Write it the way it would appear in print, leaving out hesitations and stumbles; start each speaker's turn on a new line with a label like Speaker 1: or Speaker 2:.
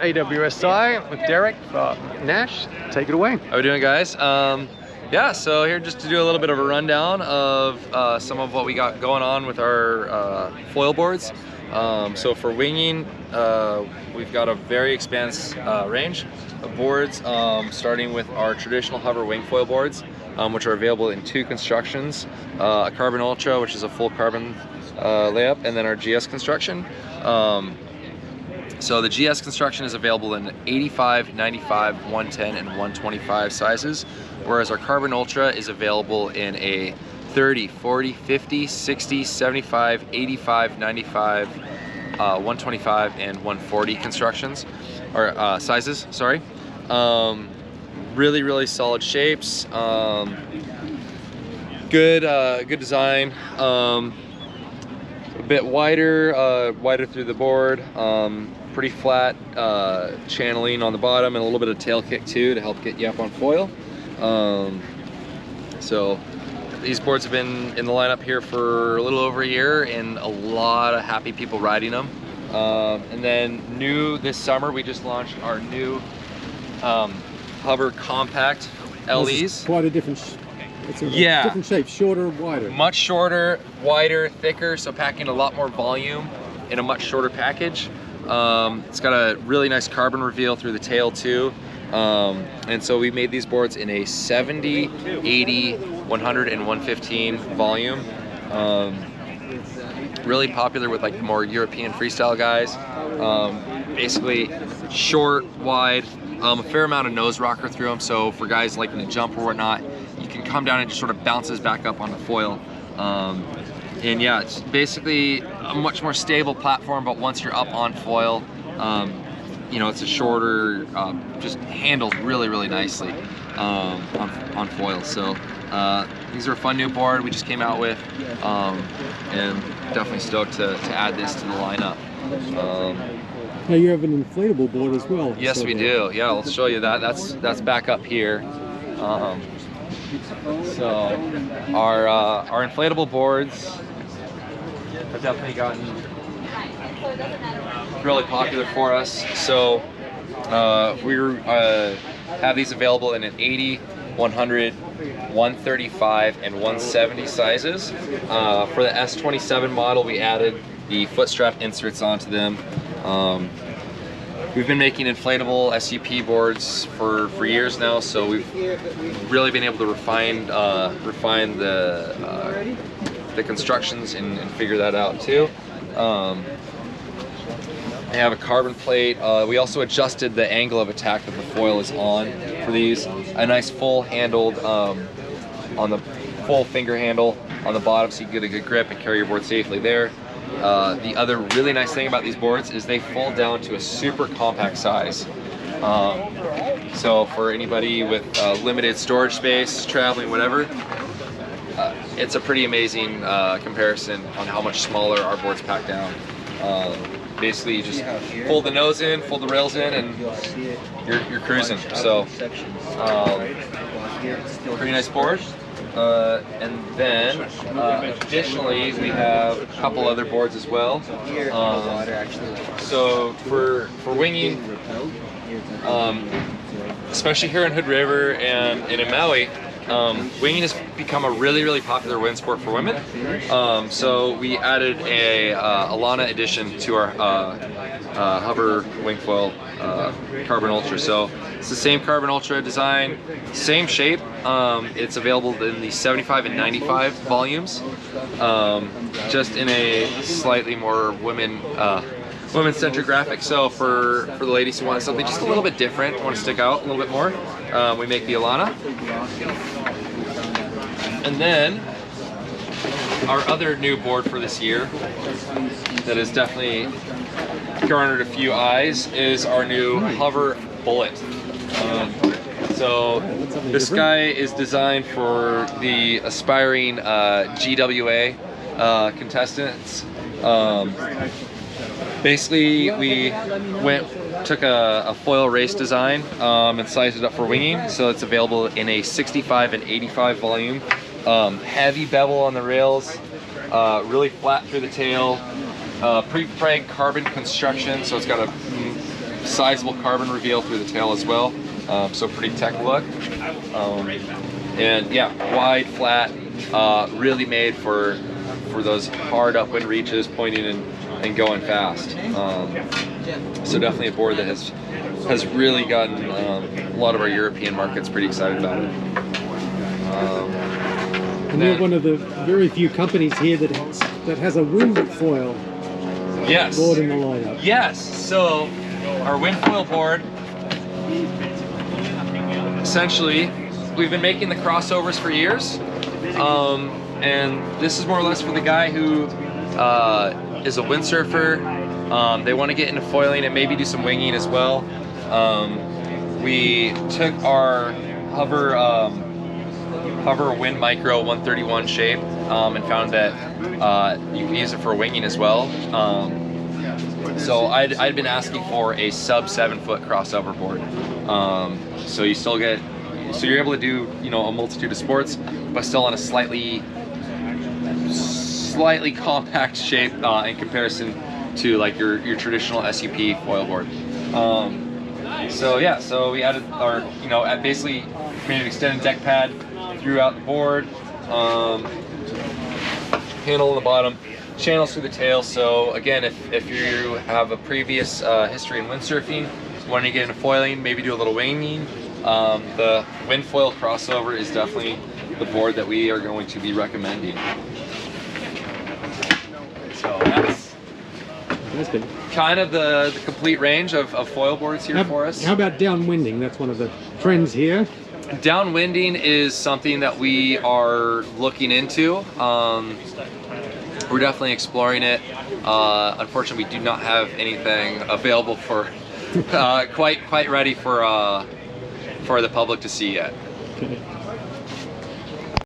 Speaker 1: AWSI with Derek Naish. Take it away.
Speaker 2: How we doing, guys? Yeah, so here just to do a little bit of a rundown of some of what we got going on with our foil boards. So for winging, we've got a very expansive range of boards, starting with our traditional hover wing foil boards, which are available in two constructions, a Carbon Ultra, which is a full carbon layup, and then our GS construction. So the GS construction is available in 85, 95, 110, and 125 sizes, whereas our Carbon Ultra is available in a 30, 40, 50, 60, 75, 85, 95, 125, and 140 constructions, or sizes, sorry. Really solid shapes, good design, a bit wider through the board, pretty flat channeling on the bottom, and a little bit of tail kick too to help get you up on foil. So these boards have been in the lineup here for a little over a year, and a lot of happy people riding them. And then new this summer, we just launched our new hover compact LEs.
Speaker 3: Quite a different, different shape, shorter, wider.
Speaker 2: Much shorter, wider, thicker, so packing a lot more volume in a much shorter package. It's got a really nice carbon reveal through the tail too. And so we made these boards in a 70, 80, 100, and 115 volume. Really popular with like the more European freestyle guys. Basically short, wide, a fair amount of nose rocker through them, so for guys liking to jump or whatnot, you can come down and just sort of bounces back up on the foil. And yeah, it's basically a much more stable platform, but once you're up on foil, you know, it's a shorter, just handles really nicely on foil. So these are a fun new board we just came out with, and definitely stoked to add this to the lineup.
Speaker 3: Now you have an inflatable board as well.
Speaker 2: Yes, we do. Yeah, I'll show you that. That's back up here. So our inflatable boards have definitely gotten really popular for us. So we have these available in an 80, 100, 135, and 170 sizes. For the S27 model, we added the foot strap inserts onto them. We've been making inflatable SUP boards for years now, so we've really been able to refine the constructions and figure that out too. They have a carbon plate. We also adjusted the angle of attack that the foil is on for these. A nice full handled, on the full finger handle on the bottom, so you can get a good grip and carry your board safely there. The other really nice thing about these boards is they fold down to a super compact size. So for anybody with limited storage space, traveling, whatever, it's a pretty amazing comparison on how much smaller our boards pack down. Basically, you just fold the nose in, fold the rails in, and you're cruising. So, pretty nice board. And then, additionally, we have a couple other boards as well. So for winging, especially here in Hood River and in Maui, winging has become a really popular wind sport for women. So we added a Alana edition to our hover wing foil Carbon Ultra. So it's the same Carbon Ultra design, same shape. It's available in the 75 and 95 volumes, just in a slightly more women-centric graphic. So for the ladies who want something just a little bit different, want to stick out a little bit more, we make the Alana. And then our other new board for this year that has definitely garnered a few eyes is our new Hover Bullet. So this guy is designed for the aspiring GWA contestants. Basically, we took a foil race design and sized it up for winging, so it's available in a 65 and 85 volume. Heavy bevel on the rails, really flat through the tail, pre-preg carbon construction, so it's got a sizable carbon reveal through the tail as well, so pretty tech look. And yeah, wide, flat, really made for those hard upwind reaches, pointing and going fast. So definitely a board that has really gotten a lot of our European markets pretty excited about it.
Speaker 3: And you're one of the very few companies here that has a wind foil board in the lineup.
Speaker 2: Yes, so our wind foil board, essentially, we've been making the crossovers for years. And this is more or less for the guy who is a windsurfer. They want to get into foiling and maybe do some winging as well. We took our Hover Wind Micro 131 shape and found that you can use it for winging as well. So I'd been asking for a sub 7 foot crossover board. So you still get, so you're able to do, you know, a multitude of sports, but still on a slightly compact shape in comparison to like your traditional SUP foil board. So yeah, so we added our, you know, basically made an extended deck pad throughout the board, handle on the bottom, channels through the tail. So again, if you have a previous history in windsurfing, wanting to get into foiling, maybe do a little winging, the wind foil crossover is definitely the board that we are going to be recommending. So that's kind of the complete range of foil boards here for us.
Speaker 3: How about downwinding? That's one of the trends here.
Speaker 2: Downwinding is something that we are looking into. We're definitely exploring it. Unfortunately, we do not have anything available for quite ready for the public to see yet.
Speaker 3: Okay.